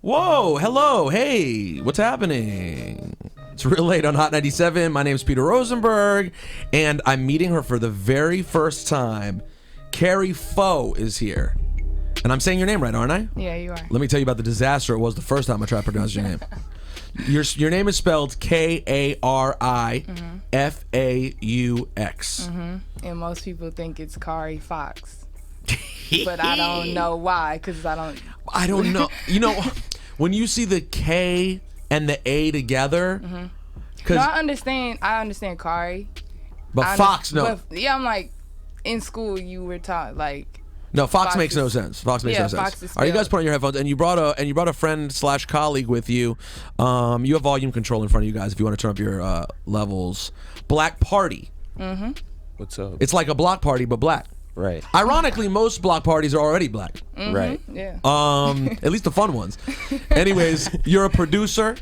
Whoa, hello, hey, what's happening? It's real late on Hot 97. My name is Peter Rosenberg, and I'm meeting her for the very first time. Kari Faux is here. And I'm saying your name right, aren't I? Yeah, you are. Let me tell you about the disaster it was the first time I tried to pronounce your name. Your name is spelled Karifaux. And most people think it's Kari Faux. But I don't know why, because I don't know. You know, when you see the K and the A together, no, I understand Kari. But Fox, no. But, yeah, I'm like, in school you were taught like. No, Fox makes no sense. Fox makes no sense. Fox is All right, you guys put on your headphones, and you brought a friend / colleague with you. You have volume control in front of you guys if you want to turn up your levels. Black Party. What's up? It's like a block party, but black. Right. Ironically, most block parties are already black. Right. Yeah. At least the fun ones. Anyways, you're a producer.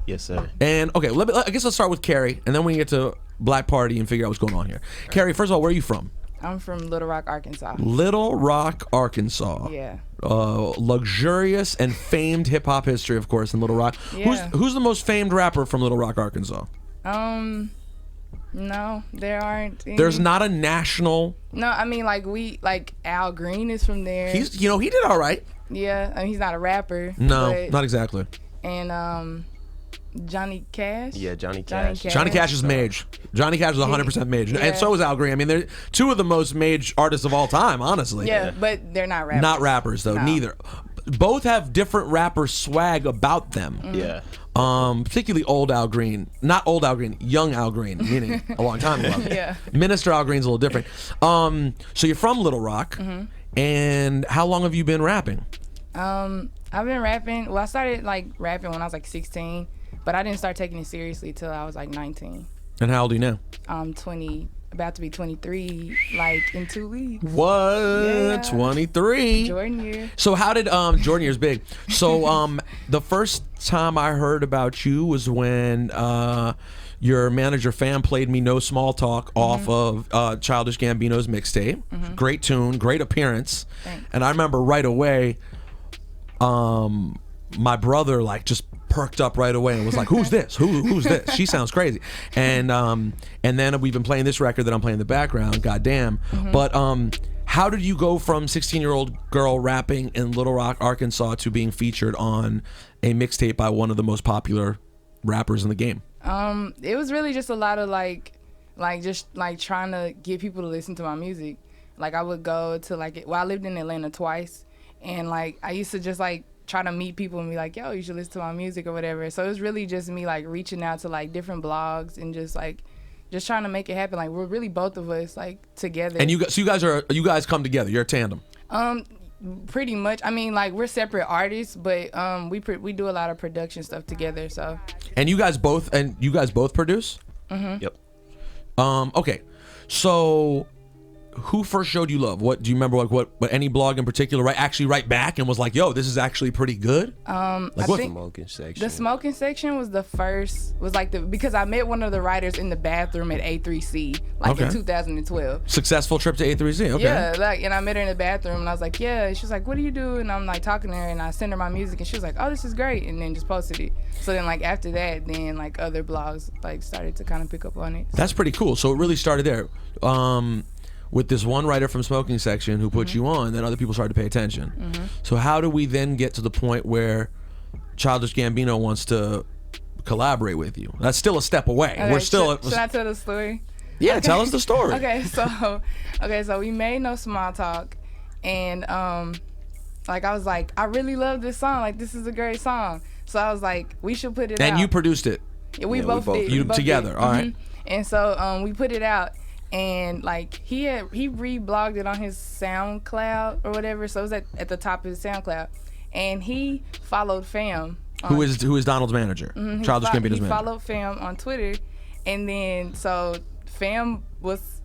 Yes, sir. And okay, I guess let's start with Kari, and then we can get to Black Party and figure out what's going on here. Kari, first of all, where are you from? I'm from Little Rock, Arkansas. Little Rock, Arkansas. Yeah. Luxurious and famed hip hop history, of course, in Little Rock. Yeah. Who's the most famed rapper from Little Rock, Arkansas? No, there aren't any. There's not a national. No, I mean like Al Green is from there. He did all right. Yeah, I mean he's not a rapper. No, but, not exactly. And Johnny Cash. Yeah, Johnny Cash. Johnny Cash is mage. Johnny Cash is 100% mage, Yeah. and so is Al Green. I mean, they're two of the most mage artists of all time, honestly. Yeah, but they're not rappers. Not rappers though. No. Neither. Both have different rapper swag about them. Yeah. Particularly old Al Green, not old Al Green, young Al Green, meaning a long time ago. Yeah. Minister Al Green's a little different. So you're from Little Rock, and how long have you been rapping? I've been rapping. Well, I started like rapping when I was like 16, but I didn't start taking it seriously till I was like 19. And how old are you now? I'm 20, about to be 23, like in 2 weeks. What? Yeah. 23. Jordan year. So how did Jordan year's big? So the first time I heard about you was when your manager Fam played me No Small Talk off of Childish Gambino's mixtape. Great tune, great appearance. Thanks. And I remember right away, my brother like just perked up right away and was like, "Who's this? Who's this? She sounds crazy." And then we've been playing this record that I'm playing in the background. Goddamn. But how did you go from 16-year-old girl rapping in Little Rock, Arkansas, to being featured on a mixtape by one of the most popular rappers in the game? It was really just a lot of like just like trying to get people to listen to my music. Like I would go to I lived in Atlanta twice, and like I used to just like try to meet people and be like, yo, you should listen to my music or whatever. So it was really just me like reaching out to like different blogs and just trying to make it happen. Like we're really both of us like together. And you guys come together. You're a tandem. Pretty much. I mean, like we're separate artists, but we do a lot of production stuff together. So. And you guys both produce? Yep. Okay. So who first showed you love? What do you remember? Like what any blog in particular? Write back and was like, "Yo, this is actually pretty good." I think Smoking section. the smoking section was the first. Because I met one of the writers in the bathroom at A3C, in 2012. Successful trip to A3C. Okay. Yeah, and I met her in the bathroom, and I was like, "Yeah." She was like, "What do you do?" And I'm like talking to her, and I sent her my music, and she was like, "Oh, this is great," and then just posted it. So then after that, then other blogs started to kind of pick up on it. That's pretty cool. So it really started there. With this one writer from Smoking Section who put you on, then other people started to pay attention. So how do we then get to the point where Childish Gambino wants to collaborate with you? That's still a step away. Okay, We're still. Should I tell the story? Yeah, Okay. tell us the story. So we made No Small Talk, and I was like, I really love this song. Like this is a great song. So I was like, we should put it out. And you produced it. Yeah, we both did. You We both together, did. all right. And so we put it out, and he reblogged it on his SoundCloud or whatever. So it was at the top of his SoundCloud, and he followed Fam. Who is Donald's manager? Childish Gambino's manager. He followed Fam on Twitter, and then so Fam was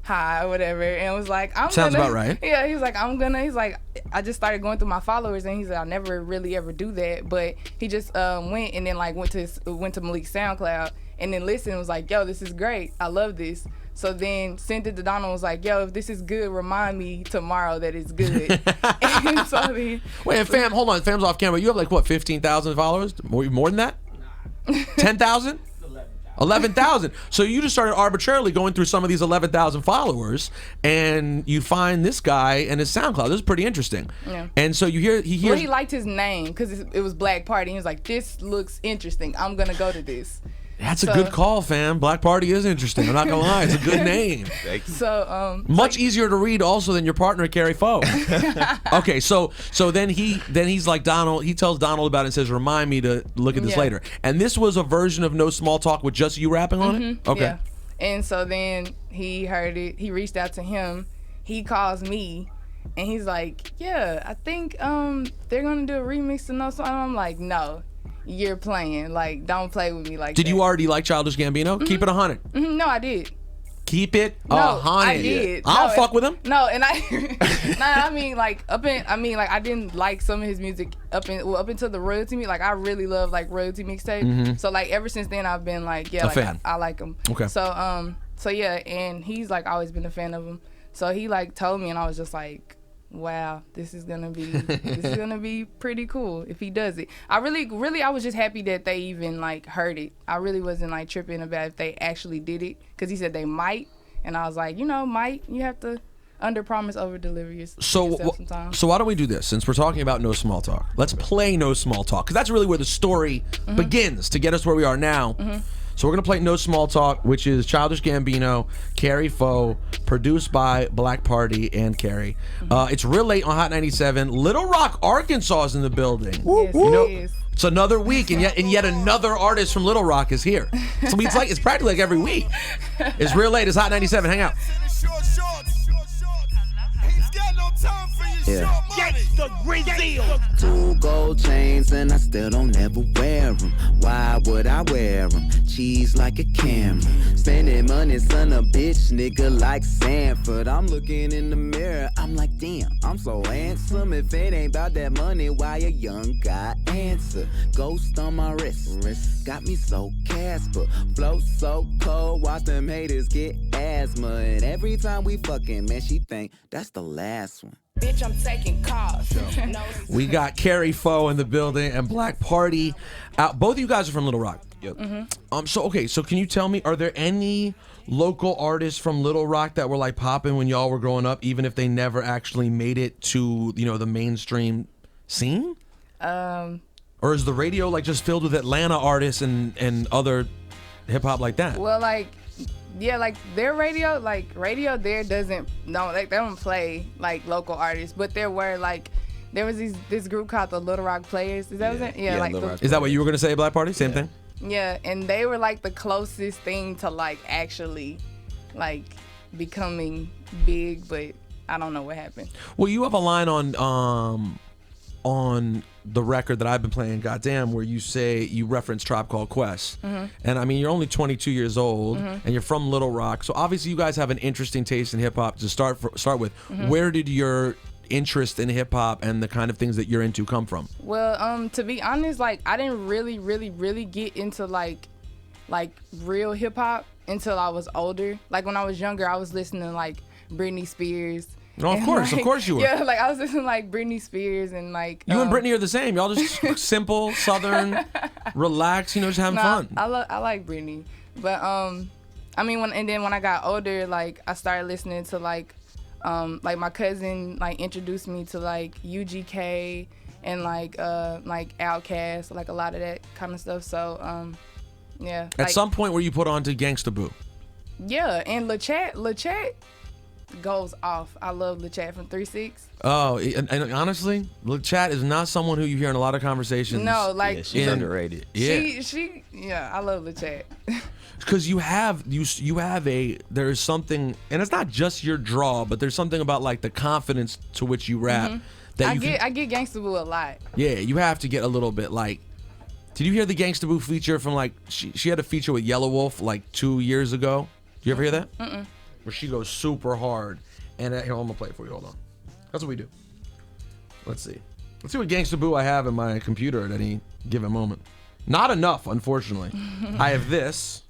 high or whatever, and was like, Sounds about right. Yeah, he was like, he's like, I just started going through my followers, and he's like, I'll never really ever do that, but he just went and then went to Malik's SoundCloud, and then listened and was like, yo, this is great, I love this. So then sent it to Donald, was like, yo, if this is good, remind me tomorrow that it's good. And so then, wait, fam, hold on. Fam's off camera. You have like, what, 15,000 followers? More than that? 10,000? 11,000. So you just started arbitrarily going through some of these 11,000 followers, and you find this guy and his SoundCloud. This is pretty interesting. Yeah. And so he hears. Well, he liked his name because it was Black Party. He was like, this looks interesting. I'm going to go to this. That's a good call, fam. Black Party is interesting. I'm not gonna lie, it's a good name. So much easier to read also than your partner Kari Faux. Okay, so then he's like Donald. He tells Donald about it and says, "Remind me to look at this later." And this was a version of No Small Talk with just you rapping on it. Okay. Yeah. And so then he heard it. He reached out to him. He calls me, and he's like, "Yeah, I think they're gonna do a remix to No Small." I'm like, "No. You're playing. Like, don't play with me like that." Did you already like Childish Gambino? Keep it 100. No, I did. Keep it No, 100. I did. I'll fuck with him. No, and I mean, like, I didn't like some of his music up until the royalty me. Like, I really love like royalty mixtape. So like ever since then, I've been like, yeah, a like fan. I like him. Okay. So yeah, and he's like always been a fan of him. So he like told me, and I was just like, wow, this is gonna be pretty cool if he does it. I was just happy that they even like heard it. I really wasn't like tripping about if they actually did it, because he said they might, and I was like, might. You have to under promise, over deliver yourself sometimes. So why don't we do this? Since we're talking about No Small Talk, let's play No Small Talk, because that's really where the story begins to get us where we are now. So we're gonna play No Small Talk, which is Childish Gambino, Kari Faux, produced by Black Party and Kari. It's real late on Hot 97. Little Rock, Arkansas is in the building. Yes, it is. It's another week, and yet another artist from Little Rock is here. So it's practically like every week. It's real late. It's Hot 97. Hang out. Yeah. Two gold chains and I still don't ever wear them. Why would I wear them? Cheese like a camera. Spending money, son of a bitch, nigga like Sanford. I'm looking in the mirror, I'm like, damn, I'm so handsome. If it ain't about that money, why a young guy answer? Ghost on my wrist, got me so Casper. Flow so cold, watch them haters get asthma. And every time we fucking, man, she think that's the last one. Bitch, I'm taking cars. We got Kari Faux in the building and Black Party out. Both of you guys are from Little Rock. Yep. So can you tell me, are there any local artists from Little Rock that were like popping when y'all were growing up, even if they never actually made it to, the mainstream scene? Or is the radio like just filled with Atlanta artists and other hip hop like that? Well, like, yeah, like their radio there they don't play like local artists, but there was this group called the Little Rock Players. Is that what it? Yeah, like is that what you were gonna say, Black Party? Same thing? Yeah, and they were like the closest thing to like actually like becoming big, but I don't know what happened. Well, you have a line on the record that I've been playing, Goddamn, where you reference Tribe Called Quest. And I mean, you're only 22 years old and you're from Little Rock, so obviously you guys have an interesting taste in hip hop to start with. Where did your interest in hip hop and the kind of things that you're into come from? Well, to be honest, like I didn't really get into like real hip hop until I was older. Like when I was younger, I was listening to like Britney Spears. No, of course you were. Yeah, like I was listening to like Britney Spears and like you and Britney are the same. Y'all just simple, southern, relaxed, just having fun. I like Britney, but I mean when I got older, like I started listening to like my cousin like introduced me to like UGK and like Outkast, like a lot of that kind of stuff. So yeah. At some point, were you put on to Gangsta Boo? Yeah, and LeChat goes off. I love LeChat from 3-6. Oh, and honestly, LeChat is not someone who you hear in a lot of conversations. No, like she's underrated. Yeah, she I love LeChat. Because there's something, and it's not just your draw, but there's something about like the confidence to which you rap that I get Gangsta Boo a lot. Yeah, you have to get a little bit like. Did you hear the Gangsta Boo feature from like she had a feature with Yellow Wolf like 2 years ago? Did you ever hear that? Where she goes super hard, and here I'm gonna play it for you. Hold on. That's what we do. Let's see what Gangsta Boo I have in my computer at any given moment. Not enough, unfortunately. I have this.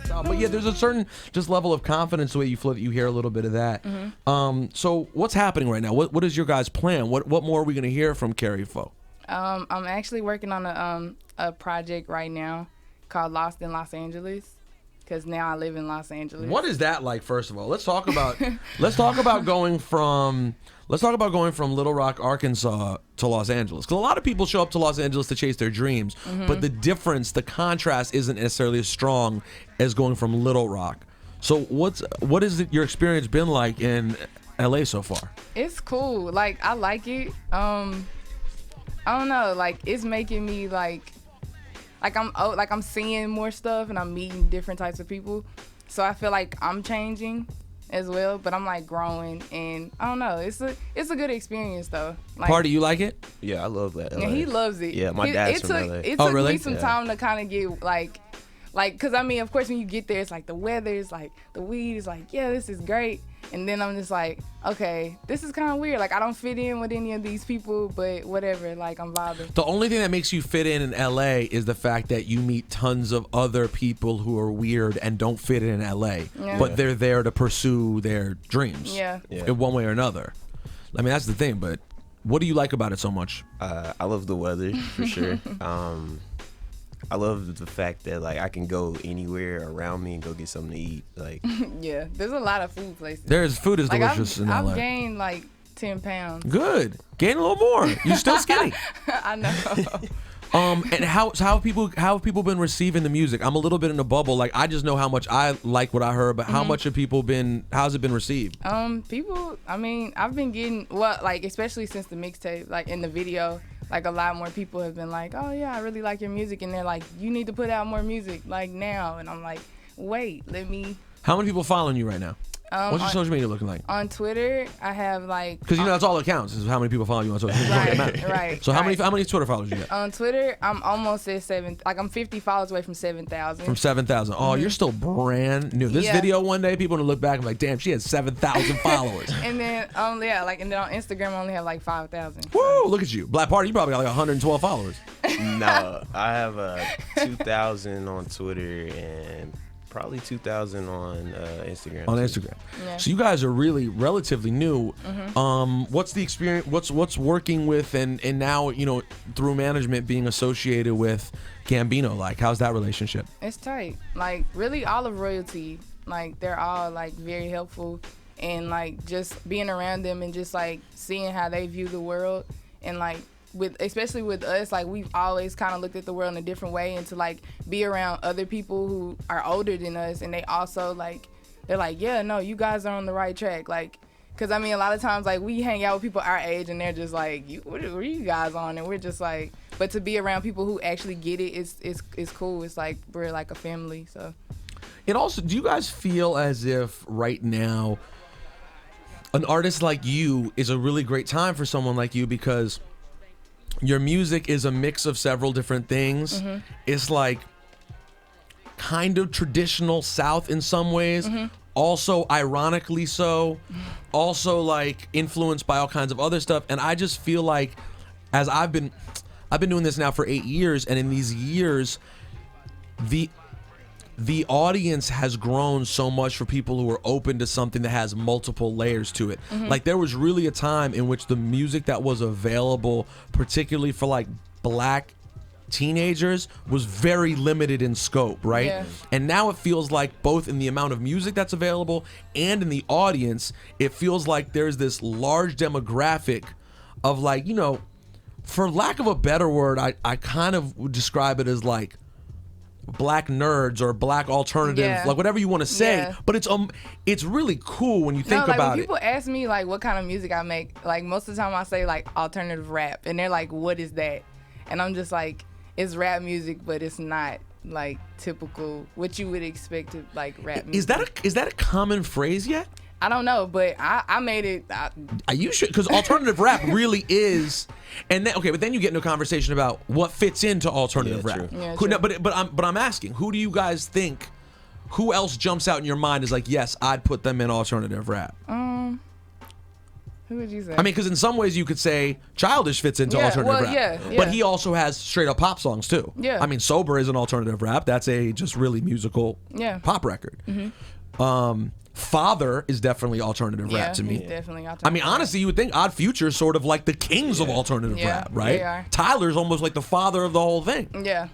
But yeah, there's a certain just level of confidence the way you flow that you hear a little bit of that. So what's happening right now? What is your guys' plan? What more are we gonna hear from Kari Faux? I'm actually working on a project right now called Lost in Los Angeles, because now I live in Los Angeles. What is that like? First of all, let's talk about going from Little Rock, Arkansas to Los Angeles, because a lot of people show up to Los Angeles to chase their dreams, but the difference, the contrast isn't necessarily as strong as going from Little Rock. So what is your experience been like in LA so far? It's cool. Like, I like it. I don't know, like, it's making me like I'm seeing more stuff and I'm meeting different types of people. So I feel like I'm changing as well, but I'm like growing, and I don't know. It's a good experience though. Like, Party, you like it? Yeah, I love that. Yeah, he loves it. Yeah, my dad's from LA. It took me some time to kind of get like, cause I mean, of course, when you get there, it's like the weather is like, the weed is like, yeah, this is great. And then I'm just like, okay, this is kind of weird. Like, I don't fit in with any of these people, but whatever. Like, I'm vibing. The only thing that makes you fit in LA is the fact that you meet tons of other people who are weird and don't fit in LA, but they're there to pursue their dreams. Yeah. In one way or another. I mean, that's the thing. But what do you like about it so much? I love the weather for sure. I love the fact that like I can go anywhere around me and go get something to eat. Like, yeah, there's a lot of food places. Food is like, delicious in LA. I've gained like 10 pounds. Good. Gain a little more. You're still skinny. I know. And how have people been receiving the music? I'm a little bit in a bubble. Like, I just know how much I like what I heard, but how much have people been? How's it been received? People. I mean, I've been getting like, especially since the mixtape, like in the video. Like, a lot more people have been like, oh yeah, I really like your music, and they're like, you need to put out more music like now. And I'm like, wait, let me. How many people following you right now? What's your social media looking like? On Twitter, I have like. Because that's all that counts is how many people follow you on social media. Right. So how many Twitter followers you got? On Twitter, I'm almost at 7. Like, I'm 50 followers away from 7,000. From 7,000. Oh, you're still brand new. This video one day, people are gonna look back and be like, damn, she has 7,000 followers. And then and then on Instagram, I only have like 5,000. Woo! Look at you, Black Party. You probably got like 112 followers. No, I have 2,000 on Twitter and probably 2,000 on Instagram. On Instagram. Yeah. So you guys are really relatively new. What's the experience? What's working with and now through management being associated with Gambino? Like, how's that relationship? It's tight. Like, really, all of royalty. Like, they're all like very helpful, and like just being around them and just like seeing how they view the world, and like. Especially with us, like, we've always kind of looked at the world in a different way, and to like be around other people who are older than us, and they also like, they're like, yeah, no, you guys are on the right track. Like, because I mean, a lot of times like we hang out with people our age and they're just like, what are you guys on? And we're just like, but to be around people who actually get it is cool. It's like we're like a family. So it also, do you guys feel as if right now an artist like you is a really great time for someone like you, because your music is a mix of several different things. It's like kind of traditional South in some ways, also ironically so, also like influenced by all kinds of other stuff. And I just feel like, as I've been doing this now for 8 years, and in these years, the audience has grown so much for people who are open to something that has multiple layers to it. Like, there was really a time in which the music that was available, particularly for like Black teenagers, was very limited in scope, right? Yeah. And now it feels like, both in the amount of music that's available and in the audience, it feels like there's this large demographic of like, for lack of a better word, I kind of would describe it as like Black nerds or Black alternative, like whatever you want to say, but it's really cool when you think like, about when it. people ask me like what kind of music I make, like most of the time I say like alternative rap, and they're like, what is that? And I'm just like, it's rap music, but it's not like typical what you would expect to like rap music. Is that a common phrase yet? I don't know, but I made it. You should, because alternative rap really is. And then, but then you get into a conversation about what fits into alternative rap. Yeah, No, but I'm asking, who do you guys think? Who else jumps out in your mind is like, yes, I'd put them in alternative rap? Who would you say? I mean, because in some ways you could say Childish fits into alternative rap. Yeah. But he also has straight up pop songs too. Yeah. I mean, Sober is an alternative rap. That's a just really musical pop record. Father is definitely alternative rap to me. He's definitely alternative. I mean, honestly, you would think Odd Future is sort of like the kings of alternative rap, right? they are. Tyler's almost like the father of the whole thing. Yeah.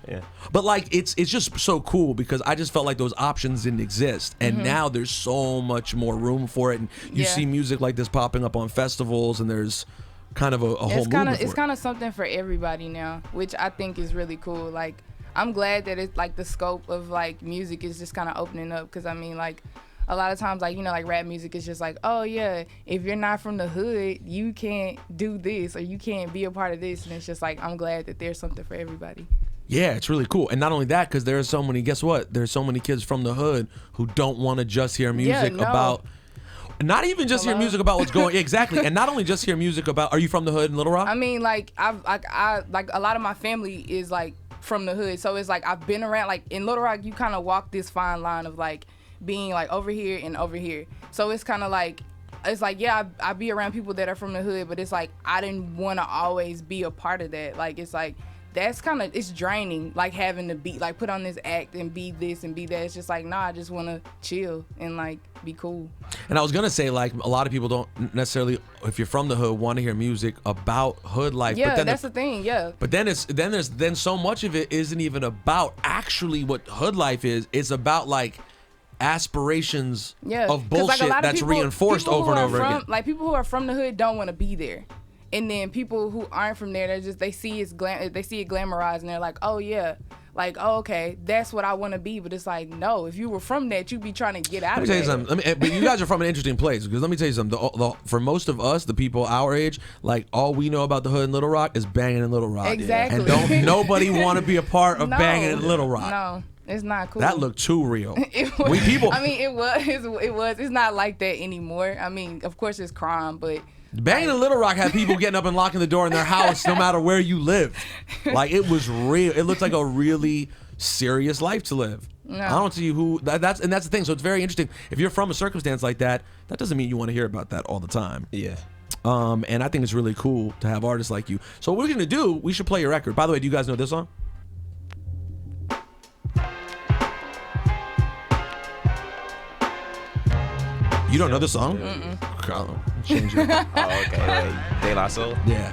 But like, it's just so cool because I just felt like those options didn't exist, and now there's so much more room for it, and you see music like this popping up on festivals, and there's kind of a whole movement for It's it. kind of something for everybody now, which I think is really cool. Like, I'm glad that it's like the scope of like music is just kind of opening up, because I mean, like, a lot of times, like, you know, like rap music is just like, oh yeah, if you're not from the hood, you can't do this or you can't be a part of this. And it's just like, I'm glad that there's something for everybody. Yeah, it's really cool. And not only that, because there's so many, guess what? There's so many kids from the hood who don't want to just hear music about, not even just hear music about what's going, exactly. And not only just hear music about, are you from the hood in Little Rock? I mean, like, I like a lot of my family is like from the hood. So it's like, I've been around, like in Little Rock, you kind of walk this fine line of like, being like over here and over here. So it's kind of like, it's like, yeah, I be around people that are from the hood, but it's like, I didn't want to always be a part of that. Like, it's like, that's kind of, it's draining, like having to be, like put on this act and be this and be that. It's just like, nah, I just want to chill and like be cool. And I was going to say, like, a lot of people don't necessarily, if you're from the hood, want to hear music about hood life. Yeah, but then that's the thing, yeah. But then there's so much of it isn't even about actually what hood life is. It's about like aspirations of bullshit like that's reinforced over and over again. Like, people who are from the hood don't want to be there, and then people who aren't from there, they see it glamorized, and they're like, oh yeah, like, oh, okay, that's what I want to be. But it's like, no, if you were from that, you'd be trying to get out of Let me tell that. you something. But you guys are from an interesting place, because let me tell you something. For most of us, the people our age, like, all we know about the hood in Little Rock is banging in Little Rock. Exactly. And don't nobody want to be a part of banging in Little Rock. No. It's not cool. That looked too real. It was. It's not like that anymore. I mean, of course it's crime, but banging in Little Rock had people getting up and locking the door in their house no matter where you live. Like, it was real. It looked like a really serious life to live. No. I don't see who that's the thing. So it's very interesting. If you're from a circumstance like that, that doesn't mean you want to hear about that all the time. Yeah. And I think it's really cool to have artists like you. So what we're gonna do, we should play your record. By the way, do you guys know this song? You don't know this song? Mm-mm. Change it. Oh, okay. Like, De La Soul? Yeah.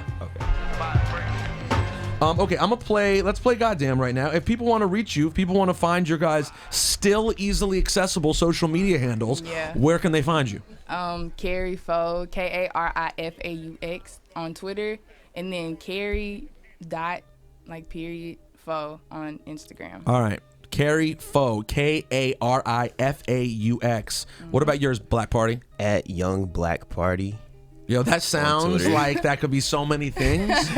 Okay, I'm gonna play. Let's play Goddamn right now. If people want to reach you, if people want to find your guys' still easily accessible social media handles, where can they find you? Kari Faux, KariFaux on Twitter, and then Kari Faux on Instagram. All right, Kari Faux, KariFaux. What about yours, Black Party? At Young Black Party. Yo, that sounds like that could be so many things.